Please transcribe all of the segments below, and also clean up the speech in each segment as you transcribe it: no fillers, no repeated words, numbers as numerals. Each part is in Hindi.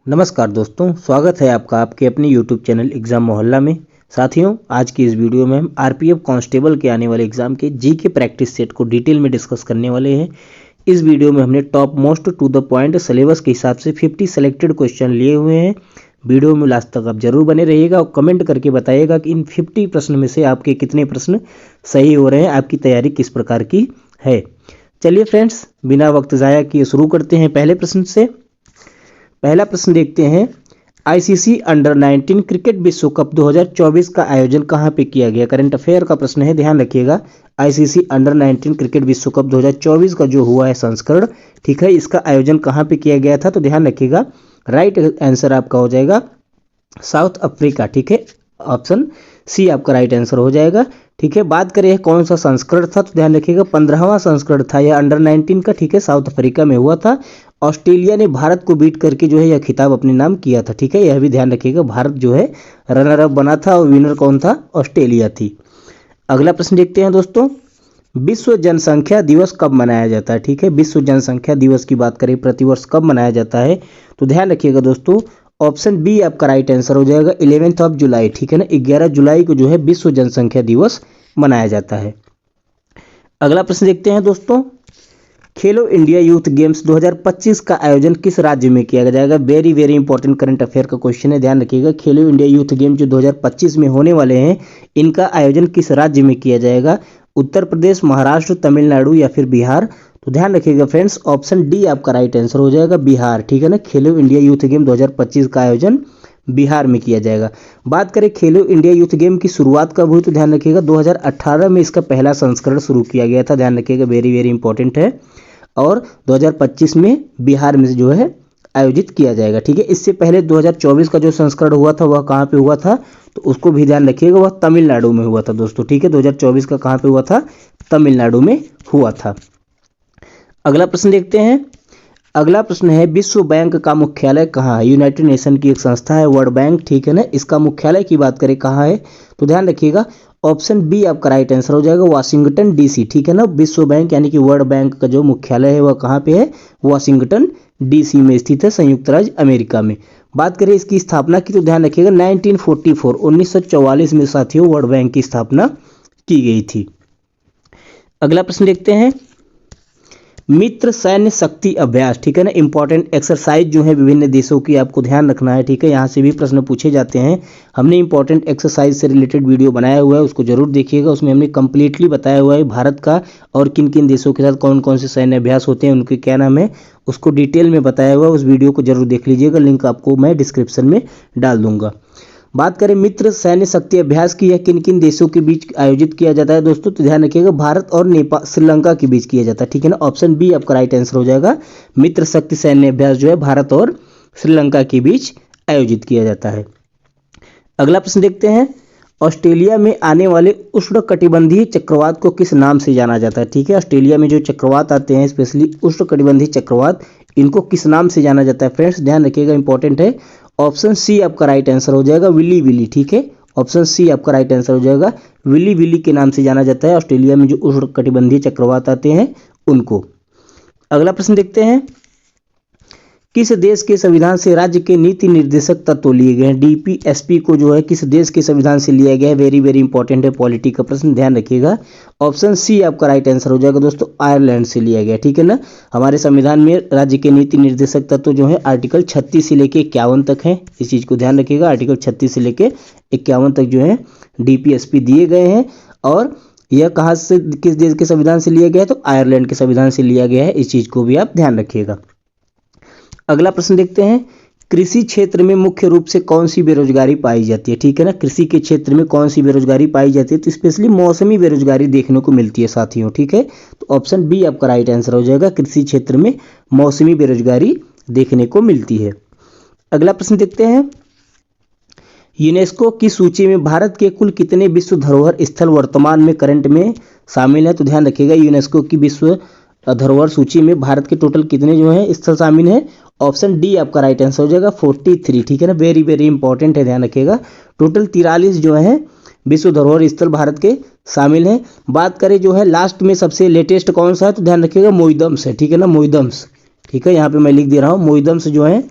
नमस्कार दोस्तों, स्वागत है आपका आपके अपने YouTube चैनल एग्ज़ाम मोहल्ला में। साथियों, आज की इस वीडियो में हम आरपीएफ कांस्टेबल के आने वाले एग्ज़ाम के जीके प्रैक्टिस सेट को डिटेल में डिस्कस करने वाले हैं। इस वीडियो में हमने top most to the point syllabus के हिसाब से 50 सेलेक्टेड क्वेश्चन लिए हुए हैं। वीडियो में लास्ट तक आप जरूर बने रहिएगा और कमेंट करके बताइएगा कि इन 50 प्रश्न में से आपके कितने प्रश्न सही हो रहे हैं, आपकी तैयारी किस प्रकार की है। चलिए फ्रेंड्स, बिना वक्त ज़ाया किए शुरू करते हैं पहले प्रश्न से। पहला प्रश्न देखते हैं, आईसीसी अंडर 19 क्रिकेट विश्व कप 2024 का आयोजन कहाँ पे किया गया। करंट अफेयर का प्रश्न है, ध्यान रखिएगा। आईसीसी अंडर 19 क्रिकेट विश्व कप 2024 का जो हुआ है संस्करण, ठीक है, इसका आयोजन कहाँ पे किया गया था, तो ध्यान रखिएगा। राइट आंसर आपका हो जाएगा साउथ अफ्रीका, ठीक है, ऑप्शन सी आपका राइट आंसर हो जाएगा। ठीक है, बात करें कौन सा संस्करण था, तो ध्यान रखिएगा 15वां संस्करण था यह अंडर 19 का, ठीक है, साउथ अफ्रीका में हुआ था। ऑस्ट्रेलिया ने भारत को बीट करके जो है यह खिताब अपने नाम किया था, ठीक है, यह भी ध्यान रखिएगा। भारत जो है रनर अप बना था और विनर कौन था, ऑस्ट्रेलिया थी। अगला प्रश्न देखते हैं दोस्तों, विश्व जनसंख्या दिवस कब मनाया जाता है। ठीक है, विश्व जनसंख्या दिवस की बात करें प्रतिवर्ष कब मनाया जाता है, तो ध्यान रखिएगा दोस्तों, ऑप्शन बी आपका राइट आंसर हो जाएगा 11 जुलाई, ठीक है ना, 11 जुलाई को जो है विश्व जनसंख्या दिवस मनाया जाता है। अगला प्रश्न देखते हैं दोस्तों, खेलो इंडिया यूथ गेम्स 2025 का आयोजन किस राज्य में किया जाएगा। Very very important current affair का क्वेश्चन है, ध्यान रखिएगा। खेलो इंडिया यूथ गेम जो 2025 में होने वाले हैं, इनका आयोजन किस राज्य में किया जाएगा। उत्तर प्रदेश, महाराष्ट्र, तमिलनाडु या फिर बिहार, तो ध्यान रखिएगा फ्रेंड्स, ऑप्शन डी आपका राइट आंसर हो जाएगा बिहार, ठीक है ना। खेलो इंडिया यूथ गेम 2025 का आयोजन बिहार में किया जाएगा। बात करें खेलो इंडिया यूथ गेम की शुरुआत कब हुई, तो ध्यान रखिएगा 2018 में इसका पहला संस्करण शुरू किया गया था, ध्यान रखिएगा, वेरी वेरी इंपॉर्टेंट है। और 2025 में बिहार में जो है आयोजित किया जाएगा, ठीक है। इससे पहले 2024 का जो संस्करण हुआ था वह कहाँ पे हुआ था, तो उसको भी ध्यान रखिएगा, वह तमिलनाडु में हुआ था दोस्तों, ठीक है। 2024 का कहाँ पे हुआ था, तमिलनाडु में हुआ था। अगला प्रश्न देखते हैं। अगला प्रश्न है, विश्व बैंक का मुख्यालय कहाँ है। यूनाइटेड नेशन की एक संस्था है वर्ल्ड बैंक, ठीक है ना, इसका मुख्यालय की बात करें कहाँ है, तो ध्यान रखिएगा, ऑप्शन बी आपका राइट आंसर हो जाएगा वाशिंगटन डीसी, ठीक है ना। विश्व बैंक यानी कि वर्ल्ड बैंक का जो मुख्यालय है वह कहाँ पे है, वाशिंगटन डीसी में स्थित है, संयुक्त राज्य अमेरिका में। बात करें इसकी स्थापना की, तो ध्यान रखिएगा 1944 में साथियों वर्ल्ड बैंक की स्थापना की गई थी। अगला प्रश्न देखते हैं, मित्र सैन्य शक्ति अभ्यास, ठीक है ना, इंपॉर्टेंट एक्सरसाइज जो है विभिन्न देशों की आपको ध्यान रखना है, ठीक है, यहाँ से भी प्रश्न पूछे जाते हैं। हमने इंपॉर्टेंट एक्सरसाइज से रिलेटेड वीडियो बनाया हुआ है, उसको जरूर देखिएगा। उसमें हमने कंप्लीटली बताया हुआ है भारत का और किन किन देशों के साथ कौन कौन से सैन्य अभ्यास होते हैं, उनके क्या नाम है, उसको डिटेल में बताया हुआ है। उस वीडियो को जरूर देख लीजिएगा, लिंक आपको मैं डिस्क्रिप्शन में डाल दूंगा। बात करें मित्र सैन्य शक्ति अभ्यास की, यह किन किन देशों के बीच आयोजित किया जाता है दोस्तों, तो ध्यान रखिएगा भारत और नेपाल श्रीलंका के बीच किया जाता है, ठीक है ना। ऑप्शन बी आपका राइट आंसर हो जाएगा, मित्र शक्ति सैन्य अभ्यास जो है भारत और श्रीलंका के बीच आयोजित किया जाता है। अगला प्रश्न देखते हैं, ऑस्ट्रेलिया में आने वाले उष्णकटिबंधीय चक्रवात को किस नाम से जाना जाता है। ठीक है, ऑस्ट्रेलिया में जो चक्रवात आते हैं स्पेशली उष्णकटिबंधीय चक्रवात, इनको किस नाम से जाना जाता है फ्रेंड्स, ध्यान रखिएगा, इंपॉर्टेंट है। ऑप्शन सी आपका राइट आंसर हो जाएगा विली विली, ठीक है, ऑप्शन सी आपका राइट आंसर हो जाएगा विली विली के नाम से जाना जाता है ऑस्ट्रेलिया में जो उष्णकटिबंधीय चक्रवात आते हैं उनको। अगला प्रश्न देखते हैं, किस देश के संविधान से राज्य के नीति निर्देशक तत्व लिए गए हैं। डीपीएसपी को जो है किस देश के संविधान से लिया गया है, वेरी वेरी इंपॉर्टेंट है, पॉलिटी का प्रश्न, ध्यान रखिएगा। ऑप्शन सी आपका राइट आंसर हो जाएगा दोस्तों आयरलैंड से लिया गया, ठीक है ना। हमारे संविधान में राज्य के नीति निर्देशक तत्व जो है आर्टिकल 36 से लेके 51 तक है, इस चीज को ध्यान रखिएगा। आर्टिकल 36 से लेके 51 तक जो है डीपीएसपी दिए गए हैं, और यह कहाँ से किस देश के संविधान से लिया गया है, तो आयरलैंड के संविधान से लिया गया है, इस चीज को भी आप ध्यान रखिएगा। अगला प्रश्न देखते हैं, कृषि क्षेत्र में मुख्य रूप से कौन सी बेरोजगारी पाई जाती है। ठीक है ना, कृषि के क्षेत्र में कौन सी बेरोजगारी पाई जाती है, तो स्पेशली मौसमी बेरोजगारी देखने को मिलती है साथियों, ठीक है। तो ऑप्शन बी आपका राइट आंसर हो जाएगा, कृषि क्षेत्र में मौसमी बेरोजगारी देखने को मिलती है। अगला प्रश्न देखते हैं, यूनेस्को की सूची में भारत के कुल कितने विश्व धरोहर स्थल वर्तमान में करंट में शामिल है। तो ध्यान रखिएगा, यूनेस्को की विश्व धरोहर सूची में भारत के टोटल कितने जो है स्थल शामिल है। ऑप्शन डी आपका राइट आंसर हो जाएगा 43, ठीक है ना, वेरी वेरी इंपॉर्टेंट है, ध्यान रखिएगा। टोटल 43 जो है विश्व धरोहर स्थल भारत के शामिल हैं। बात करें जो है लास्ट में सबसे लेटेस्ट कौन सा है, तो ध्यान रखिएगा मोइदम्स है, ठीक है ना, मोइदम्स, ठीक है, यहाँ पे मैं लिख दे रहा हूँ मोइदम्स जो है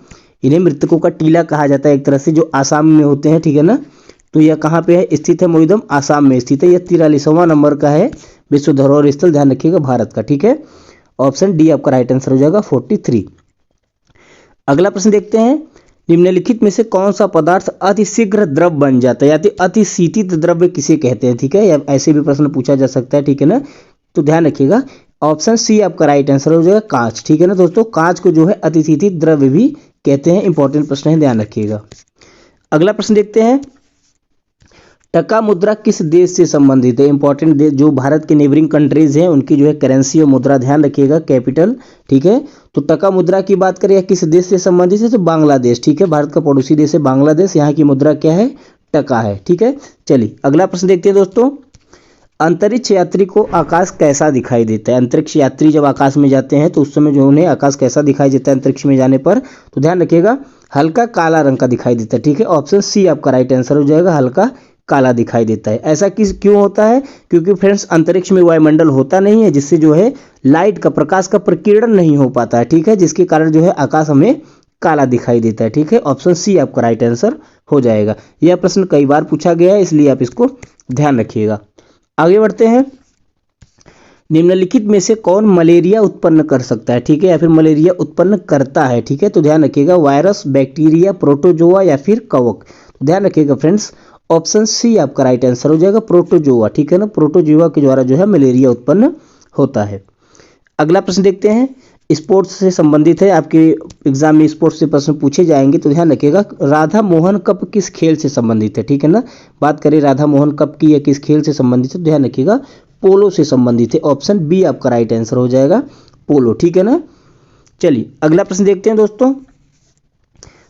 इन्हें मृतकों का टीला कहा जाता है एक तरह से, जो आसाम में होते हैं, ठीक है ना। तो यह कहाँ पे है स्थित है मोईदम, आसाम में स्थित है। यह 43वां नंबर का है विश्व धरोहर स्थल, ध्यान रखिएगा, भारत का, ठीक है। ऑप्शन डी आपका राइट आंसर हो जाएगा 43। अगला प्रश्न देखते हैं, निम्नलिखित में से कौन सा पदार्थ अतिशीघ्र द्रव बन जाता है या अतिशीतित द्रव्य किसे कहते हैं, ठीक है, या ऐसे भी प्रश्न पूछा जा सकता है, ठीक है ना। तो ध्यान रखिएगा ऑप्शन सी आपका राइट आंसर हो जाएगा कांच, ठीक है ना दोस्तों। कांच को जो है अतिशीतित द्रव्य भी कहते हैं। इंपॉर्टेंट प्रश्न है, ध्यान रखिएगा। अगला प्रश्न देखते हैं, टका मुद्रा किस देश से संबंधित है। इंपॉर्टेंट देश जो भारत के नेबरिंग कंट्रीज हैं उनकी जो है करेंसी और मुद्रा, ध्यान रखिएगा, कैपिटल, ठीक है। तो टका मुद्रा की बात करें किस देश से संबंधित है, तो बांग्लादेश, ठीक है, भारत का पड़ोसी देश है बांग्लादेश। यहाँ की मुद्रा क्या है, टका है, ठीक है। चलिए अगला प्रश्न देखते हैं दोस्तों, अंतरिक्ष यात्री को आकाश कैसा दिखाई देता है। अंतरिक्ष यात्री जब आकाश में जाते हैं तो उस समय जो उन्हें आकाश कैसा दिखाई देता है अंतरिक्ष में जाने पर, तो ध्यान रखिएगा हल्का काला रंग का दिखाई देता है, ठीक है। ऑप्शन सी आपका राइट आंसर हो जाएगा, हल्का काला दिखाई देता है। ऐसा क्यों होता है, क्योंकि फ्रेंड्स अंतरिक्ष में वायुमंडल होता नहीं है, जिससे जो है लाइट का, प्रकाश का प्रकीर्णन नहीं हो पाता है, ठीक है, जिसके कारण जो है आकाश हमें काला दिखाई देता है, ठीक है। ऑप्शन सी आपका राइट आंसर हो जाएगा। यह प्रश्न कई बार पूछा गया है, इसलिए आप इसको ध्यान रखिएगा। आगे बढ़ते हैं, निम्नलिखित में से कौन मलेरिया उत्पन्न कर सकता है, ठीक है, या फिर मलेरिया उत्पन्न करता है, ठीक है। तो ध्यान रखिएगा वायरस, बैक्टीरिया, प्रोटोजोआ या फिर कवक। तो ध्यान रखिएगा फ्रेंड्स ऑप्शन सी आपका राइट आंसर हो जाएगा, प्रोटोजोआ, ठीक है ना। प्रोटोजोआ के द्वारा जो है मलेरिया उत्पन्न होता है। अगला प्रश्न देखते हैं, स्पोर्ट्स से संबंधित है, आपके एग्जाम में स्पोर्ट्स से प्रश्न पूछे जाएंगे। तो ध्यान रखिएगा राधा मोहन कप किस खेल से संबंधित है, ठीक है ना। बात करें राधा मोहन कप की या किस खेल से संबंधित है, तो ध्यान रखिएगा पोलो से संबंधित है। ऑप्शन बी आपका राइट आंसर हो जाएगा, पोलो, ठीक है ना। चलिए अगला प्रश्न देखते हैं दोस्तों,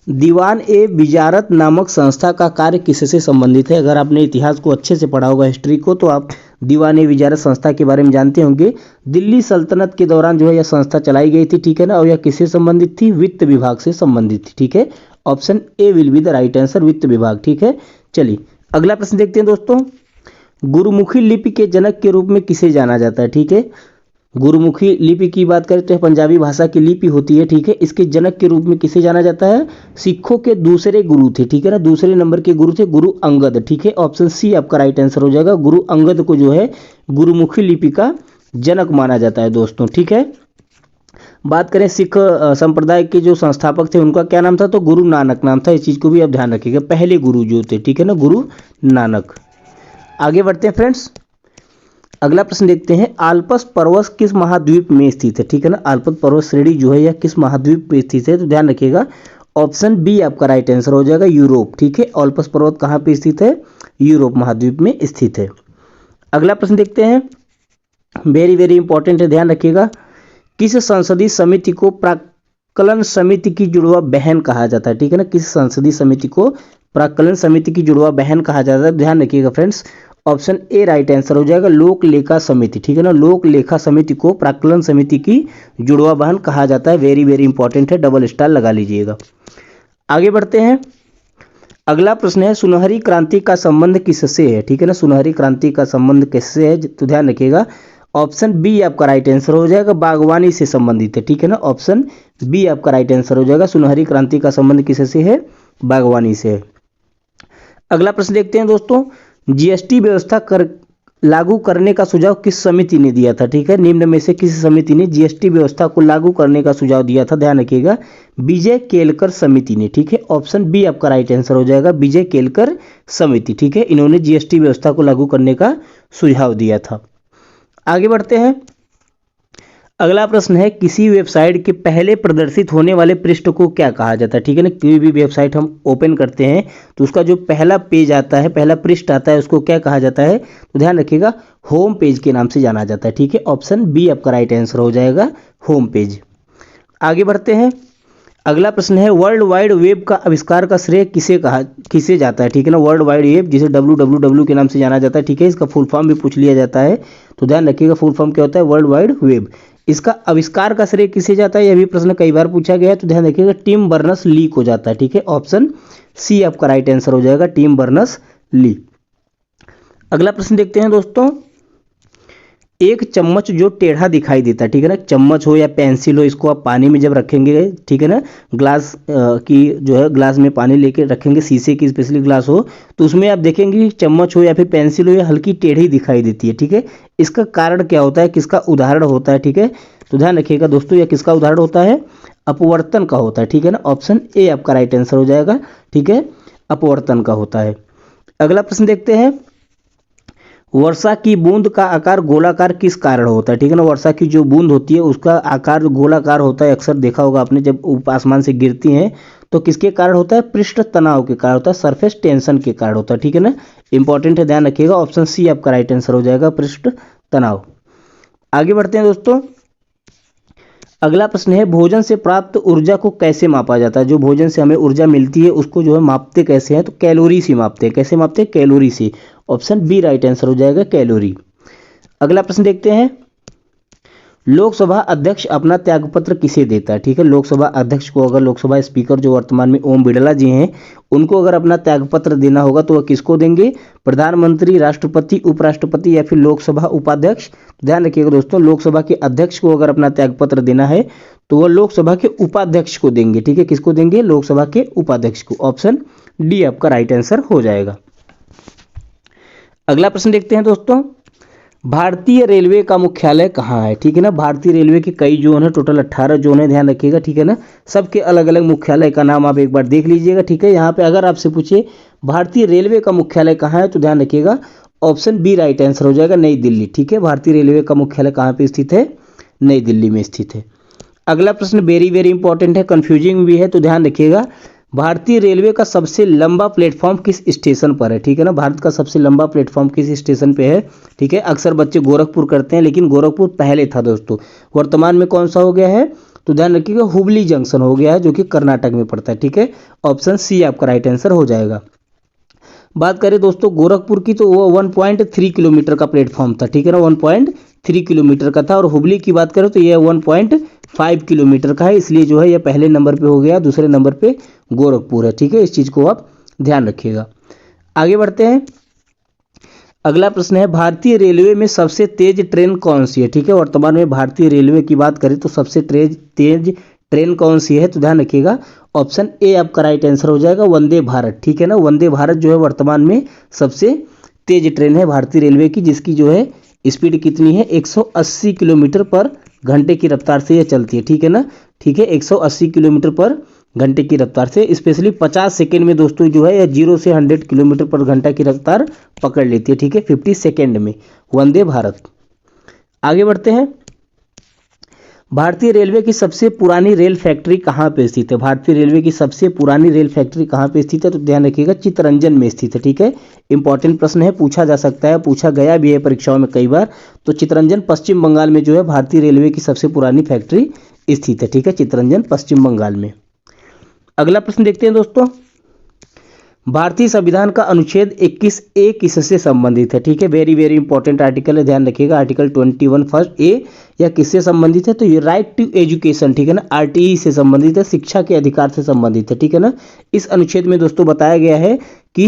दीवान ए विजारत नामक संस्था का कार्य किससे संबंधित है। अगर आपने इतिहास को अच्छे से पढ़ा होगा, हिस्ट्री को, तो आप दीवान ए विजारत संस्था के बारे में जानते होंगे। दिल्ली सल्तनत के दौरान जो है यह संस्था चलाई गई थी, ठीक है ना, और यह किससे संबंधित थी, वित्त विभाग से संबंधित थी, ठीक है। Option A will be the right answer, वित्त विभाग, ठीक है। चलिए अगला प्रश्न देखते हैं दोस्तों, गुरुमुखी लिपि के जनक के रूप में किसे जाना जाता है, ठीक है। गुरुमुखी लिपि की बात करें तो पंजाबी भाषा की लिपि होती है, ठीक है। इसके जनक के रूप में किसे जाना जाता है, सिखों के दूसरे गुरु थे, ठीक है ना, दूसरे नंबर के गुरु थे गुरु अंगद, ठीक है। ऑप्शन सी आपका राइट आंसर हो जाएगा, गुरु अंगद को जो है गुरुमुखी लिपि का जनक माना जाता है दोस्तों, ठीक है। बात करें सिख संप्रदाय के जो संस्थापक थे उनका क्या नाम था, तो गुरु नानक नाम था। इस चीज को भी आप ध्यान रखिएगा, पहले गुरु जो थे, ठीक है ना, गुरु नानक। आगे बढ़ते हैं फ्रेंड्स, अगला प्रश्न देखते हैं, आल्पस पर्वत किस महाद्वीप में स्थित है, ठीक है ना। आल्पस पर्वत श्रेणी जो है यह किस महाद्वीप में स्थित है, तो ध्यान रखिएगा ऑप्शन बी आपका राइट आंसर हो जाएगा, यूरोप, ठीक है। आल्पस पर्वत कहाँ पे स्थित है, यूरोप महाद्वीप में स्थित है। अगला प्रश्न देखते हैं, वेरी वेरी इंपॉर्टेंट है, ध्यान रखिएगा, किस संसदीय समिति को प्राक्कलन समिति की जुड़वा बहन कहा जाता है, ठीक है ना। किस संसदीय समिति को प्राक्कलन समिति की जुड़वा बहन कहा जाता है, ध्यान रखिएगा friends option A right answer हो जाएगा, लोक लेखा समिति, ठीक है ना। लोक लेखा समिति को प्राक्कलन समिति की जुड़वा बहन कहा जाता है। वेरी वेरी इंपॉर्टेंट है, डबल स्टार लगा लीजिएगा। आगे बढ़ते हैं, अगला प्रश्न है, सुनहरी क्रांति का संबंध किससे है, ठीक है ना। सुनहरी क्रांति का संबंध किससे है, तो ध्यान रखिएगा ऑप्शन बी आपका राइट आंसर हो जाएगा, बागवानी से संबंधित है, ठीक है ना। ऑप्शन बी आपका राइट आंसर हो जाएगा, सुनहरी क्रांति का संबंध किससे है, बागवानी से है। अगला प्रश्न देखते हैं दोस्तों, जीएसटी व्यवस्था लागू करने का सुझाव किस समिति ने दिया था, ठीक है। निम्न में से किस समिति ने जीएसटी व्यवस्था को लागू करने का सुझाव दिया था, ध्यान रखिएगा विजय केलकर समिति ने, ठीक है। ऑप्शन बी आपका राइट आंसर हो जाएगा, विजय केलकर समिति, ठीक है। इन्होंने जीएसटी व्यवस्था को लागू करने का सुझाव दिया था। आगे बढ़ते हैं, अगला प्रश्न है, किसी वेबसाइट के पहले प्रदर्शित होने वाले पृष्ठ को क्या कहा जाता है, ठीक है ना। कोई भी वेबसाइट हम ओपन करते हैं तो उसका जो पहला पेज आता है, पहला पृष्ठ आता है, उसको क्या कहा जाता है, तो ध्यान रखिएगा होम पेज के नाम से जाना जाता है, ठीक है। ऑप्शन बी आपका राइट आंसर हो जाएगा, होम पेज। आगे बढ़ते हैं, अगला प्रश्न है, वर्ल्ड वाइड वेब का आविष्कार का श्रेय किसे जाता है, ठीक है ना। वर्ल्ड वाइड वेब जिसे WWW के नाम से जाना जाता है, ठीक है। इसका फुल फॉर्म भी पूछ लिया जाता है, तो ध्यान रखिएगा फुल फॉर्म क्या होता है, वर्ल्ड वाइड वेब। इसका आविष्कार का श्रेय किसे जाता है, यह भी प्रश्न कई बार पूछा गया है, तो ध्यान रखिएगा टिम बर्नर्स ली को जाता है, ठीक है। ऑप्शन सी आपका राइट आंसर हो जाएगा, टिम बर्नर्स ली। अगला प्रश्न देखते हैं दोस्तों, एक चम्मच जो टेढ़ा दिखाई देता है, ठीक है ना, चम्मच हो या पेंसिल हो, इसको आप पानी में जब रखेंगे, ठीक है ना, ग्लास की जो है ग्लास में पानी लेके रखेंगे, शीशे की स्पेशली ग्लास हो, तो उसमें आप देखेंगे कि चम्मच हो या फिर पेंसिल हो या हल्की टेढ़ी दिखाई देती है, ठीक है। इसका कारण क्या होता है, किसका उदाहरण होता है, ठीक है। तो ध्यान रखिएगा दोस्तों, यह किसका उदाहरण होता है, अपवर्तन का होता है, ठीक है ना। ऑप्शन ए आपका राइट आंसर हो जाएगा, ठीक है, अपवर्तन का होता है। अगला प्रश्न देखते हैं, वर्षा की बूंद का आकार गोलाकार किस कारण होता है, ठीक है ना। वर्षा की जो बूंद होती है उसका आकार गोलाकार होता है, अक्सर देखा होगा आपने, जब ऊपर आसमान से गिरती हैं तो किसके कारण होता है, पृष्ठ तनाव के कारण होता है, सरफेस टेंशन के कारण होता है, ठीक है ना। इंपॉर्टेंट है, ध्यान रखिएगा, ऑप्शन सी आपका राइट आंसर हो जाएगा, पृष्ठ तनाव। आगे बढ़ते हैं दोस्तों, अगला प्रश्न है, भोजन से प्राप्त ऊर्जा को कैसे मापा जाता है। जो भोजन से हमें ऊर्जा मिलती है उसको जो है मापते कैसे हैं, तो कैलोरी से मापते हैं। कैसे मापते हैं, कैलोरी से। ऑप्शन बी राइट आंसर हो जाएगा, कैलोरी। अगला प्रश्न देखते हैं, लोकसभा अध्यक्ष अपना त्यागपत्र किसे देता है, ठीक है। लोकसभा अध्यक्ष को, अगर लोकसभा स्पीकर जो वर्तमान में ओम बिड़ला जी हैं, उनको अगर अपना त्यागपत्र देना होगा तो वह किसको देंगे, प्रधानमंत्री, राष्ट्रपति, उपराष्ट्रपति या फिर लोकसभा उपाध्यक्ष। ध्यान रखिएगा दोस्तों, लोकसभा के अध्यक्ष को अगर अपना त्यागपत्र देना है तो वह लोकसभा के उपाध्यक्ष को देंगे, ठीक है। किसको देंगे, लोकसभा के उपाध्यक्ष को। ऑप्शन डी आपका राइट आंसर हो जाएगा। अगला प्रश्न देखते हैं दोस्तों, भारतीय रेलवे का मुख्यालय कहाँ है, ठीक है ना। भारतीय रेलवे के कई जोन है, टोटल 18 जोन है, ध्यान रखिएगा, ठीक है ना। सबके अलग अलग मुख्यालय का नाम आप एक बार देख लीजिएगा, ठीक है। यहाँ पे अगर आपसे पूछे भारतीय रेलवे का मुख्यालय कहाँ है तो ध्यान रखिएगा, ऑप्शन बी राइट आंसर हो जाएगा, नई दिल्ली, ठीक है। भारतीय रेलवे का मुख्यालय कहाँ पे स्थित है, नई दिल्ली में स्थित है। अगला प्रश्न वेरी वेरी इंपॉर्टेंट है, कंफ्यूजिंग भी है, तो ध्यान रखिएगा, भारतीय रेलवे का सबसे लंबा प्लेटफॉर्म किस स्टेशन पर है, ठीक है ना। भारत का सबसे लंबा प्लेटफॉर्म किस स्टेशन पे है, ठीक है। अक्सर बच्चे गोरखपुर करते हैं, लेकिन गोरखपुर पहले था दोस्तों, वर्तमान में कौन सा हो गया है, तो ध्यान रखिएगा, हुबली जंक्शन हो गया है, जो कि कर्नाटक में पड़ता है, ठीक है। ऑप्शन सी आपका राइट आंसर हो जाएगा। बात करें दोस्तों गोरखपुर की, तो वो 1.3 किलोमीटर का प्लेटफॉर्म था, ठीक है ना, 1.3 किलोमीटर का था। और हुबली की बात करें तो ये 1.5 किलोमीटर का है, इसलिए जो है ये पहले नंबर पे हो गया, दूसरे नंबर पे गोरखपुर है, ठीक है। इस चीज़ को आप ध्यान रखिएगा। आगे बढ़ते हैं, अगला प्रश्न है, भारतीय रेलवे में सबसे तेज ट्रेन कौन सी है, ठीक है। वर्तमान में भारतीय रेलवे की बात करें तो सबसे तेज ट्रेन कौन सी है, तो ध्यान रखिएगा, ऑप्शन ए आपका राइट आंसर हो जाएगा, वंदे भारत, ठीक है ना। वंदे भारत जो है वर्तमान में सबसे तेज ट्रेन है भारतीय रेलवे की, जिसकी जो है स्पीड कितनी है, 180 किलोमीटर पर घंटे की रफ्तार से यह चलती है, ठीक है ना, ठीक है। 180 किलोमीटर पर घंटे की रफ्तार से, स्पेशली 50 सेकेंड में दोस्तों जो है यह 0 से 100 किलोमीटर पर घंटा की रफ्तार पकड़ लेती है, ठीक है, 50 सेकेंड में, वंदे भारत। आगे बढ़ते हैं, भारतीय रेलवे की सबसे पुरानी रेल फैक्ट्री कहाँ पे स्थित है। भारतीय रेलवे की सबसे पुरानी रेल फैक्ट्री कहाँ पे स्थित है, तो ध्यान रखिएगा, चित्तरंजन में स्थित है, ठीक है। इंपॉर्टेंट प्रश्न है, पूछा जा सकता है, पूछा गया भी है परीक्षाओं में कई बार। तो चित्तरंजन पश्चिम बंगाल में जो है भारतीय रेलवे की सबसे पुरानी फैक्ट्री स्थित है, ठीक है, चित्तरंजन पश्चिम बंगाल में। अगला प्रश्न देखते हैं दोस्तों, भारतीय संविधान का अनुच्छेद 21A किससे संबंधित है, ठीक है। वेरी वेरी इंपॉर्टेंट आर्टिकल है, ध्यान रखिएगा, आर्टिकल 21 फर्स्ट ए, यह किससे संबंधित है, तो ये राइट टू एजुकेशन, ठीक है ना, RTE से संबंधित है, शिक्षा के अधिकार से संबंधित है, ठीक है ना। इस अनुच्छेद में दोस्तों बताया गया है कि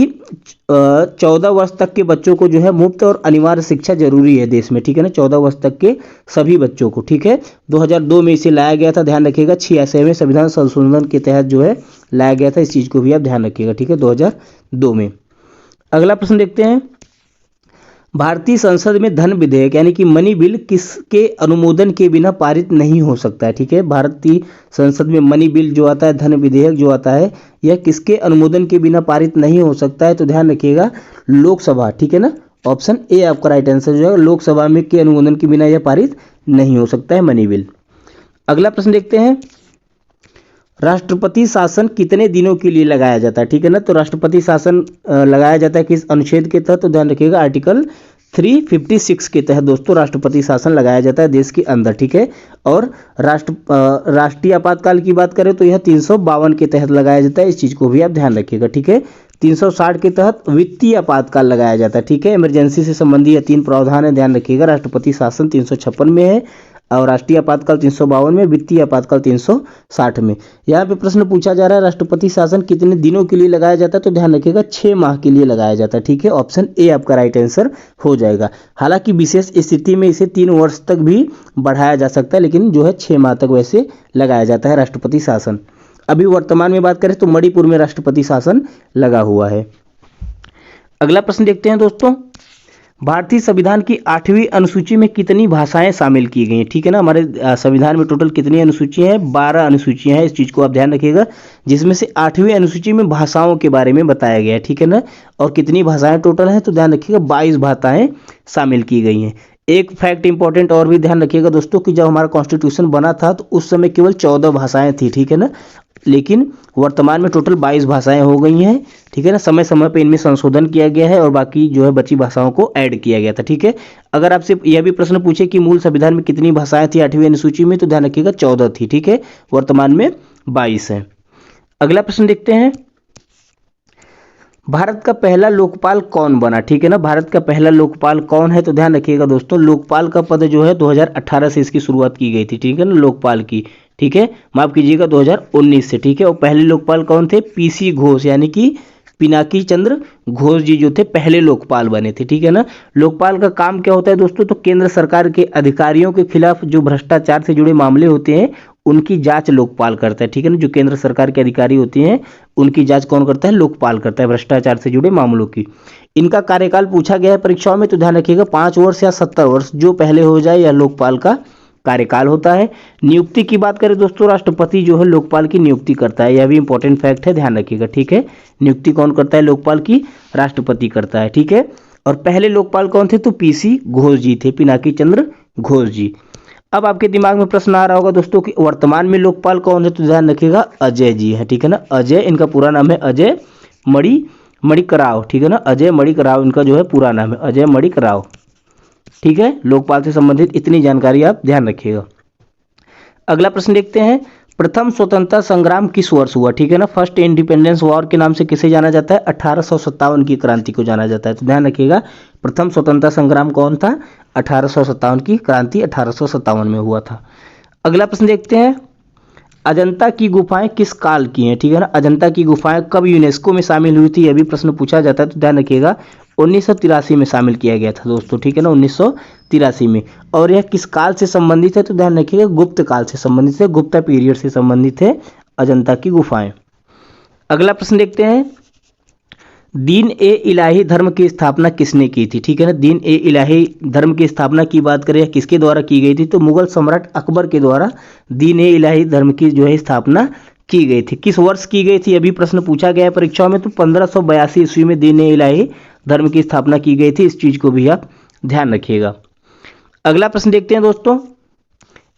14 वर्ष तक के बच्चों को जो है मुफ्त और अनिवार्य शिक्षा जरूरी है देश में, ठीक है ना, 14 वर्ष तक के सभी बच्चों को, ठीक है। 2002 में इसे लाया गया था, ध्यान रखिएगा, 86वें संविधान संशोधन के तहत जो है लाया गया था, इस चीज़ को भी आप ध्यान रखिएगा, ठीक है, 2002 में। अगला प्रश्न देखते हैं, भारतीय संसद में धन विधेयक यानी कि मनी बिल किसके अनुमोदन के बिना पारित नहीं हो सकता है, ठीक है। भारतीय संसद में मनी बिल जो आता है, धन विधेयक जो आता है, यह किसके अनुमोदन के बिना पारित नहीं हो सकता है, तो ध्यान रखिएगा, लोकसभा, ठीक है ना। ऑप्शन ए आपका राइट आंसर जो है, लोकसभा में के अनुमोदन के बिना यह पारित नहीं हो सकता है मनी बिल। अगला प्रश्न देखते हैं, राष्ट्रपति शासन कितने दिनों के लिए लगाया जाता है, ठीक है ना। तो राष्ट्रपति शासन लगाया जाता है किस अनुच्छेद के तहत, तो ध्यान रखिएगा, आर्टिकल 356 के तहत दोस्तों राष्ट्रपति शासन लगाया जाता है देश के अंदर, ठीक है। और राष्ट्रीय आपातकाल की बात करें तो यह 352 के तहत लगाया जाता है, इस चीज़ को भी आप ध्यान रखिएगा, ठीक है। 360 के तहत वित्तीय आपातकाल लगाया जाता है, ठीक है। इमरजेंसी से संबंधी यह 3 प्रावधान है, ध्यान रखिएगा। राष्ट्रपति शासन 356 में है, और राष्ट्रीय आपातकाल 352 में, वित्तीय आपातकाल 360 में। यहाँ पे प्रश्न पूछा जा रहा है राष्ट्रपति शासन कितने दिनों के लिए लगाया जाता है, तो ध्यान रखिएगा 6 माह के लिए लगाया जाता है। ठीक है, ऑप्शन ए आपका राइट आंसर हो जाएगा। हालांकि विशेष स्थिति में इसे 3 वर्ष तक भी बढ़ाया जा सकता है, लेकिन जो है 6 माह तक वैसे लगाया जाता है राष्ट्रपति शासन। अभी वर्तमान में बात करें तो मणिपुर में राष्ट्रपति शासन लगा हुआ है। अगला प्रश्न देखते हैं दोस्तों, भारतीय संविधान की 8वीं अनुसूची में कितनी भाषाएं शामिल की गई हैं। ठीक है ना, हमारे संविधान में टोटल कितनी अनुसूचियां हैं, 12 अनुसूचियां हैं। इस चीज़ को आप ध्यान रखिएगा, जिसमें से 8वीं अनुसूची में भाषाओं के बारे में बताया गया है। ठीक है ना, और कितनी भाषाएं टोटल हैं, तो ध्यान रखिएगा 22 भाषाएं शामिल की गई हैं। एक फैक्ट इंपॉर्टेंट और भी ध्यान रखिएगा दोस्तों कि जब हमारा कॉन्स्टिट्यूशन बना था तो उस समय केवल 14 भाषाएं थी। ठीक है ना, लेकिन वर्तमान में टोटल 22 भाषाएं हो गई हैं। ठीक है ना, समय समय पे इनमें संशोधन किया गया है और बाकी जो है बची भाषाओं को ऐड किया गया था। ठीक है, अगर आपसे यह भी प्रश्न पूछे कि मूल संविधान में कितनी भाषाएं थी 8वीं अनुसूची में, तो ध्यान रखिएगा 14 थी। ठीक है, वर्तमान में 22 है। अगला प्रश्न देखते हैं, भारत का पहला लोकपाल कौन बना। ठीक है ना, भारत का पहला लोकपाल कौन है, तो ध्यान रखिएगा दोस्तों लोकपाल का पद जो है 2018 से इसकी शुरुआत की गई थी। ठीक है ना, लोकपाल की, ठीक है, माफ कीजिएगा 2019 से। ठीक है, और पहले लोकपाल कौन थे, पीसी घोष यानी कि पिनाकी चंद्र घोष जी जो थे पहले लोकपाल बने थे। ठीक है ना, लोकपाल का काम क्या होता है दोस्तों, तो केंद्र सरकार के अधिकारियों के खिलाफ जो भ्रष्टाचार से जुड़े मामले होते हैं उनकी जांच लोकपाल करता है। ठीक है ना, जो केंद्र सरकार के अधिकारी होते हैं उनकी जांच कौन करता है, लोकपाल करता है, भ्रष्टाचार से जुड़े मामलों की। इनका कार्यकाल पूछा गया है परीक्षाओं में, तो ध्यान रखिएगा 5 वर्ष या 70 वर्ष जो पहले हो जाए यह लोकपाल का कार्यकाल होता है। नियुक्ति की बात करें दोस्तों, राष्ट्रपति जो है लोकपाल की नियुक्ति करता है, यह भी इंपॉर्टेंट फैक्ट है, ध्यान रखिएगा। ठीक है, नियुक्ति कौन करता है लोकपाल की, राष्ट्रपति करता है। ठीक है, और पहले लोकपाल कौन थे, तो पीसी घोष जी थे, पिनाकी चंद्र घोष जी। अब आपके दिमाग में प्रश्न आ रहा होगा दोस्तों कि वर्तमान में लोकपाल कौन है, तो ध्यान रखिएगा अजय जी है। ठीक है ना, अजय, इनका पूरा नाम है अजय मणिकराव। ठीक है ना, अजय मणिकराव इनका जो है पूरा नाम है, अजय मणिकराव। ठीक है, लोकपाल से संबंधित इतनी जानकारी आप ध्यान रखिएगा। अगला प्रश्न देखते हैं, प्रथम स्वतंत्रता संग्राम किस वर्ष हुआ। ठीक है ना, फर्स्ट इंडिपेंडेंस वॉर के नाम से किसे जाना जाता है, 1857 की क्रांति को जाना जाता है। तो ध्यान रखिएगा प्रथम स्वतंत्रता संग्राम कौन था, 1857 की क्रांति 1857 में हुआ था। अगला प्रश्न देखते हैं, अजंता की गुफाएं किस काल की हैं। ठीक है ना, अजंता की गुफाएं कब यूनेस्को में शामिल हुई थी, यह भी प्रश्न पूछा जाता है। तो ध्यान रखिएगा 1983 में शामिल किया गया था दोस्तों। ठीक है ना, 1983 में। और यह किस काल से संबंधित है, तो ध्यान रखिएगा गुप्त काल से संबंधित है, गुप्ता पीरियड से संबंधित है अजंता की गुफाएं। अगला प्रश्न देखते हैं, दीन ए इलाही धर्म की स्थापना किसने की थी। ठीक है ना, दीन ए इलाही धर्म की स्थापना की बात करें किसके द्वारा की गई थी, तो मुगल सम्राट अकबर के द्वारा दीन ए इलाही धर्म की जो है स्थापना की गई थी। किस वर्ष की गई थी, अभी प्रश्न पूछा गया है परीक्षाओं में, तो 1582 ईस्वी में दीन ए इलाही धर्म की स्थापना की गई थी। इस चीज को भी आप ध्यान रखिएगा। अगला प्रश्न देखते हैं दोस्तों,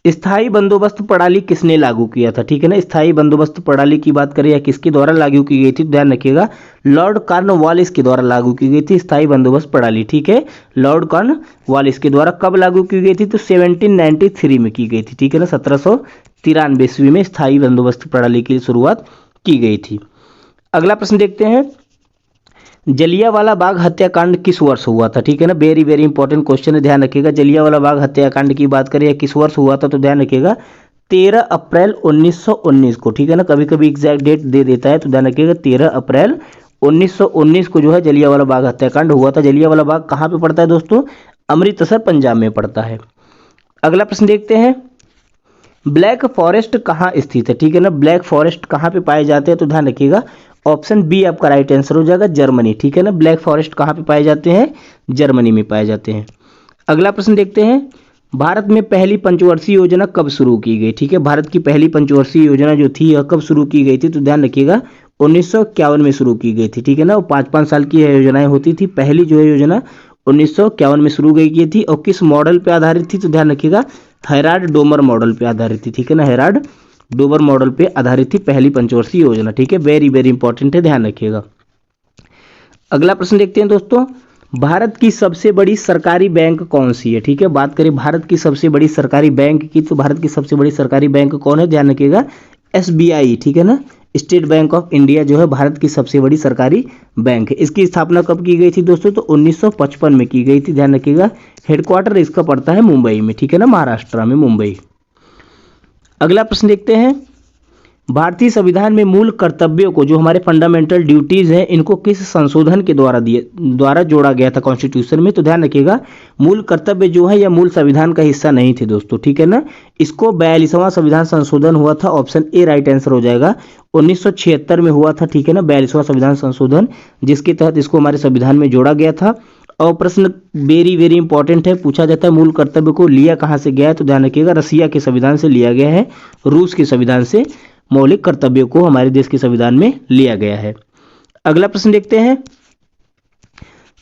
स्थायी बंदोबस्त प्रणाली किसने लागू किया था। ठीक है ना, स्थायी बंदोबस्त प्रणाली की बात करें या किसके द्वारा लागू की गई थी, ध्यान रखिएगा लॉर्ड कॉर्नवालिस के द्वारा लागू की गई थी स्थायी बंदोबस्त प्रणाली। ठीक है, लॉर्ड कॉर्नवालिस के द्वारा कब लागू की गई थी, तो 1793 में की गई थी। ठीक है ना, 1793 ईस्वी में स्थायी बंदोबस्त प्रणाली की शुरुआत की गई थी। अगला प्रश्न देखते हैं, जलियांवाला बाग हत्याकांड किस वर्ष हुआ था। ठीक है ना, वेरी वेरी इंपॉर्टेंट क्वेश्चन है, ध्यान रखिएगा। जलियांवाला बाग हत्याकांड की बात करें किस वर्ष हुआ था, तो ध्यान रखिएगा 13 अप्रैल 1919 को। ठीक है ना, कभी कभी एग्जैक्ट डेट दे देता है, तो ध्यान रखिएगा 13 अप्रैल 1919 को जो है जलियांवाला बाग हत्याकांड हुआ था। जलियांवाला बाग कहाँ पे पड़ता है दोस्तों, अमृतसर पंजाब में पड़ता है। अगला प्रश्न देखते हैं, ब्लैक फॉरेस्ट कहाँ स्थित है। ठीक है ना, ब्लैक फॉरेस्ट कहाँ पे पाए जाते हैं, तो ध्यान रखिएगा ऑप्शन बी आपका राइट आंसर हो जाएगा, जर्मनी। ठीक है ना, ब्लैक फॉरेस्ट कहाँ पे पाए जाते हैं, जर्मनी में पाए जाते हैं। अगला प्रश्न देखते हैं, भारत में पहली पंचवर्षीय योजना कब शुरू की गई। ठीक है, भारत की पहली पंचवर्षीय योजना जो थी यह कब शुरू की गई थी, तो ध्यान रखिएगा 1951 में शुरू की गई थी। ठीक है ना, वो 5-5 साल की योजनाएं होती थी। पहली जो है योजना 1951 में शुरू की थी और किस मॉडल पे आधारित थी, तो ध्यान रखिएगा हेराल्ड डोमर मॉडल पे आधारित थी। ठीक है ना, हेराल्ड डोमर मॉडल पे आधारित थी पहली पंचवर्षीय योजना। ठीक है, वेरी वेरी इंपॉर्टेंट है, ध्यान रखिएगा। अगला प्रश्न देखते हैं दोस्तों, भारत की सबसे बड़ी सरकारी बैंक कौन सी है। ठीक है, बात करें भारत की सबसे बड़ी सरकारी बैंक की, तो भारत की सबसे बड़ी सरकारी बैंक कौन है, ध्यान रखिएगा SBI। ठीक है ना, स्टेट बैंक ऑफ इंडिया जो है भारत की सबसे बड़ी सरकारी बैंक है। इसकी स्थापना कब की गई थी दोस्तों? तो 1955 में की गई थी, ध्यान रखिएगा। हेडक्वार्टर इसका पड़ता है मुंबई में, ठीक है ना, महाराष्ट्र में मुंबई। अगला प्रश्न देखते हैं, भारतीय संविधान में मूल कर्तव्यों को, जो हमारे फंडामेंटल ड्यूटीज हैं, इनको किस संशोधन के द्वारा जोड़ा गया था कॉन्स्टिट्यूशन में? तो ध्यान रखिएगा, मूल कर्तव्य जो है यह मूल संविधान का हिस्सा नहीं थे दोस्तों, ठीक है ना। इसको 42वां संविधान संशोधन हुआ था, ऑप्शन ए राइट आंसर हो जाएगा। 1976 में हुआ था, ठीक है ना, 42वां संविधान संशोधन, जिसके तहत इसको हमारे संविधान में जोड़ा गया था। और प्रश्न वेरी वेरी इंपॉर्टेंट है, पूछा जाता है मूल कर्तव्य को लिया कहाँ से गया है? तो ध्यान रखिएगा, रसिया के संविधान से लिया गया है, रूस के संविधान से मौलिक कर्तव्यों को हमारे देश के संविधान में लिया गया है। अगला प्रश्न देखते हैं,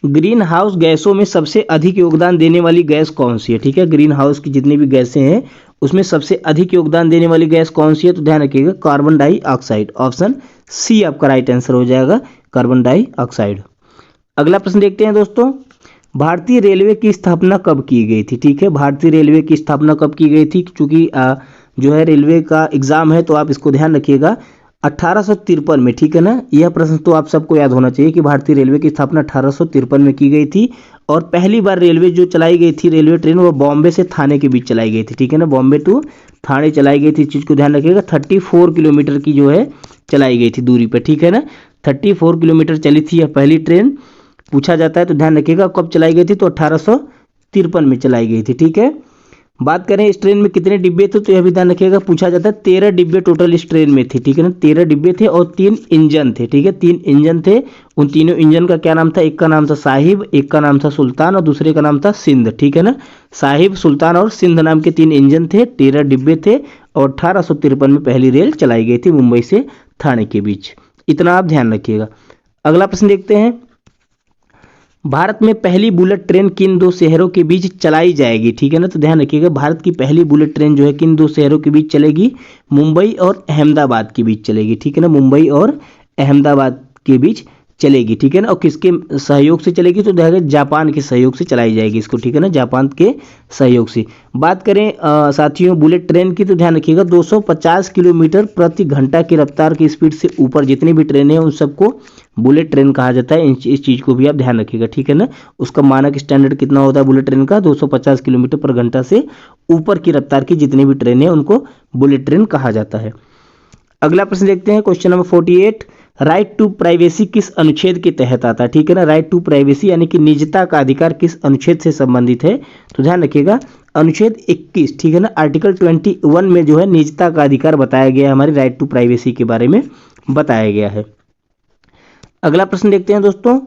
ग्रीन हाउस गैसों में सबसे अधिक योगदान देने वाली गैस कौन सी है? ठीक है, ग्रीन हाउस की जितनी भी गैसें हैं उसमें सबसे अधिक योगदान देने वाली गैस कौन सी है? तो ध्यान रखिएगा, कार्बन डाइऑक्साइड, ऑप्शन सी आपका राइट आंसर हो जाएगा, कार्बन डाइऑक्साइड। अगला प्रश्न देखते हैं दोस्तों, भारतीय रेलवे की स्थापना कब की गई थी? ठीक है, भारतीय रेलवे की स्थापना कब की गई थी? क्योंकि जो है रेलवे का एग्जाम है तो आप इसको ध्यान रखिएगा, 1853 में, ठीक है ना। यह प्रश्न तो आप सबको याद होना चाहिए कि भारतीय रेलवे की स्थापना 1853 में की गई थी। और पहली बार रेलवे जो चलाई गई थी, रेलवे ट्रेन, वो बॉम्बे से थाने के बीच चलाई गई थी, ठीक है ना, बॉम्बे टू थाने चलाई गई थी। इस चीज़ को ध्यान रखिएगा, 34 किलोमीटर की जो है चलाई गई थी दूरी पर, ठीक है ना, 34 किलोमीटर चली थी यह पहली ट्रेन। पूछा जाता है तो ध्यान रखिएगा कब चलाई गई थी? तो 1853 में चलाई गई थी, ठीक है। बात करें इस ट्रेन में कितने डिब्बे थे, तो यह भी ध्यान रखिएगा, पूछा जाता है 13 डिब्बे टोटल इस ट्रेन में थे, ठीक है ना, 13 डिब्बे थे और 3 इंजन थे, ठीक है, 3 इंजन थे। उन तीनों इंजन का क्या नाम था? एक का नाम था साहिब, एक का नाम था सुल्तान और दूसरे का नाम था सिंध, ठीक है ना। साहिब, सुल्तान और सिंध नाम के 3 इंजन थे, 13 डिब्बे थे और 1853 में पहली रेल चलाई गई थी मुंबई से ठाणे के बीच, इतना आप ध्यान रखिएगा। अगला प्रश्न देखते हैं, भारत में पहली बुलेट ट्रेन किन 2 शहरों के बीच चलाई जाएगी? ठीक है ना, तो ध्यान रखिएगा, भारत की पहली बुलेट ट्रेन जो है किन 2 शहरों के बीच चलेगी? मुंबई और अहमदाबाद के बीच चलेगी, ठीक है ना, मुंबई और अहमदाबाद के बीच चलेगी, ठीक है ना। और किसके सहयोग से चलेगी? तो देखिए जापान के सहयोग से चलाई जाएगी इसको, ठीक है ना, जापान के सहयोग से। बात करें साथियों बुलेट ट्रेन की, तो ध्यान रखिएगा 250 किलोमीटर प्रति घंटा की रफ्तार की स्पीड से ऊपर जितनी भी ट्रेनें हैं उन सबको बुलेट ट्रेन कहा जाता है। इस चीज़ को भी आप ध्यान रखिएगा, ठीक है ना। उसका मानक स्टैंडर्ड कितना होता है बुलेट ट्रेन का? 250 किलोमीटर पर घंटा से ऊपर की रफ्तार की जितनी भी ट्रेनें हैं उनको बुलेट ट्रेन कहा जाता है। अगला प्रश्न देखते हैं, question number 48, right to privacy किस अनुच्छेद के तहत आता है? ठीक है ना, राइट टू प्राइवेसी यानी कि निजता का अधिकार किस अनुच्छेद से संबंधित है? तो ध्यान रखिएगा अनुच्छेद 21, ठीक है ना, आर्टिकल 21 में जो है निजता का अधिकार बताया गया है, हमारी राइट टू प्राइवेसी के बारे में बताया गया है। अगला प्रश्न देखते हैं दोस्तों,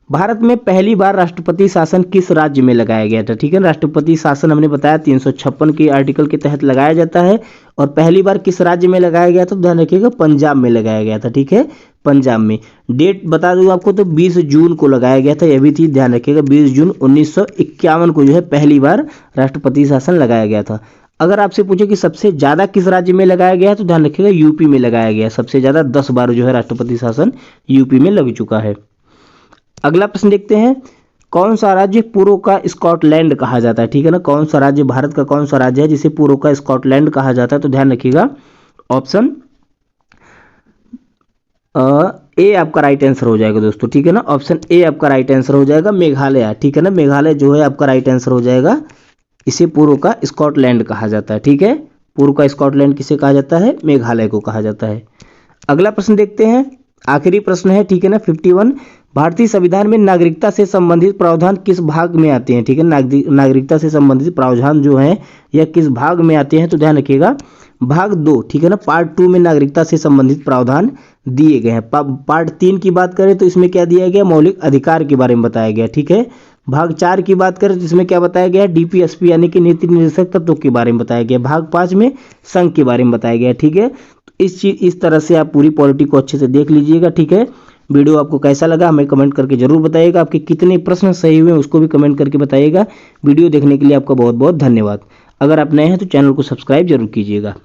भारत में पहली बार राष्ट्रपति शासन किस राज्य में लगाया गया था? ठीक है, राष्ट्रपति शासन हमने बताया 356 के आर्टिकल के तहत लगाया जाता है। और पहली बार किस राज्य में लगाया गया था? ध्यान रखिएगा पंजाब में लगाया गया था, ठीक है, पंजाब में। डेट बता दूं आपको तो 20 जून को लगाया गया था, यह भी चीज ध्यान रखिएगा, 20 जून 1951 को जो है पहली बार राष्ट्रपति शासन लगाया गया था। अगर आपसे पूछे कि सबसे ज्यादा किस राज्य में लगाया गया है तो ध्यान रखिएगा यूपी में लगाया गया है, सबसे ज्यादा 10 बार जो है राष्ट्रपति शासन यूपी में लग चुका है। अगला प्रश्न देखते हैं, कौन सा राज्य पूर्व का स्कॉटलैंड कहा जाता है? ठीक है ना, कौन सा राज्य, भारत का कौन सा राज्य है जिसे पूर्व का स्कॉटलैंड कहा जाता है? तो ध्यान रखिएगा ऑप्शन ए आपका राइट आंसर हो जाएगा दोस्तों, ठीक है ना, ऑप्शन ए आपका राइट आंसर हो जाएगा, मेघालय, ठीक है ना, मेघालय जो है आपका राइट आंसर हो जाएगा। इसे पूर्व का स्कॉटलैंड कहा जाता है, ठीक है, पूर्व का स्कॉटलैंड किसे कहा जाता है? मेघालय को कहा जाता है। अगला प्रश्न देखते हैं, आखिरी प्रश्न है, ठीक है ना, 51, भारतीय संविधान में नागरिकता से संबंधित प्रावधान किस भाग में आते हैं? ठीक है, नागरिकता से संबंधित प्रावधान जो है यह किस भाग में आते हैं? तो ध्यान रखिएगा भाग 2, ठीक है ना, पार्ट 2 में नागरिकता से संबंधित प्रावधान दिए गए हैं। पार्ट 3 की बात करें तो इसमें क्या दिया गया? मौलिक अधिकार के बारे में बताया गया, ठीक है। भाग 4 की बात करें तो इसमें क्या बताया गया? डीपीएसपी यानी कि नीति निर्देशक तत्वों के बारे में बताया गया। भाग 5 में संघ के बारे में बताया गया, ठीक है। इस तरह से आप पूरी पॉलिटी को अच्छे से देख लीजिएगा, ठीक है। वीडियो आपको कैसा लगा हमें कमेंट करके जरूर बताइएगा, आपके कितने प्रश्न सही हुए उसको भी कमेंट करके बताइएगा। वीडियो देखने के लिए आपका बहुत बहुत धन्यवाद। अगर आप नए हैं तो चैनल को सब्सक्राइब जरूर कीजिएगा।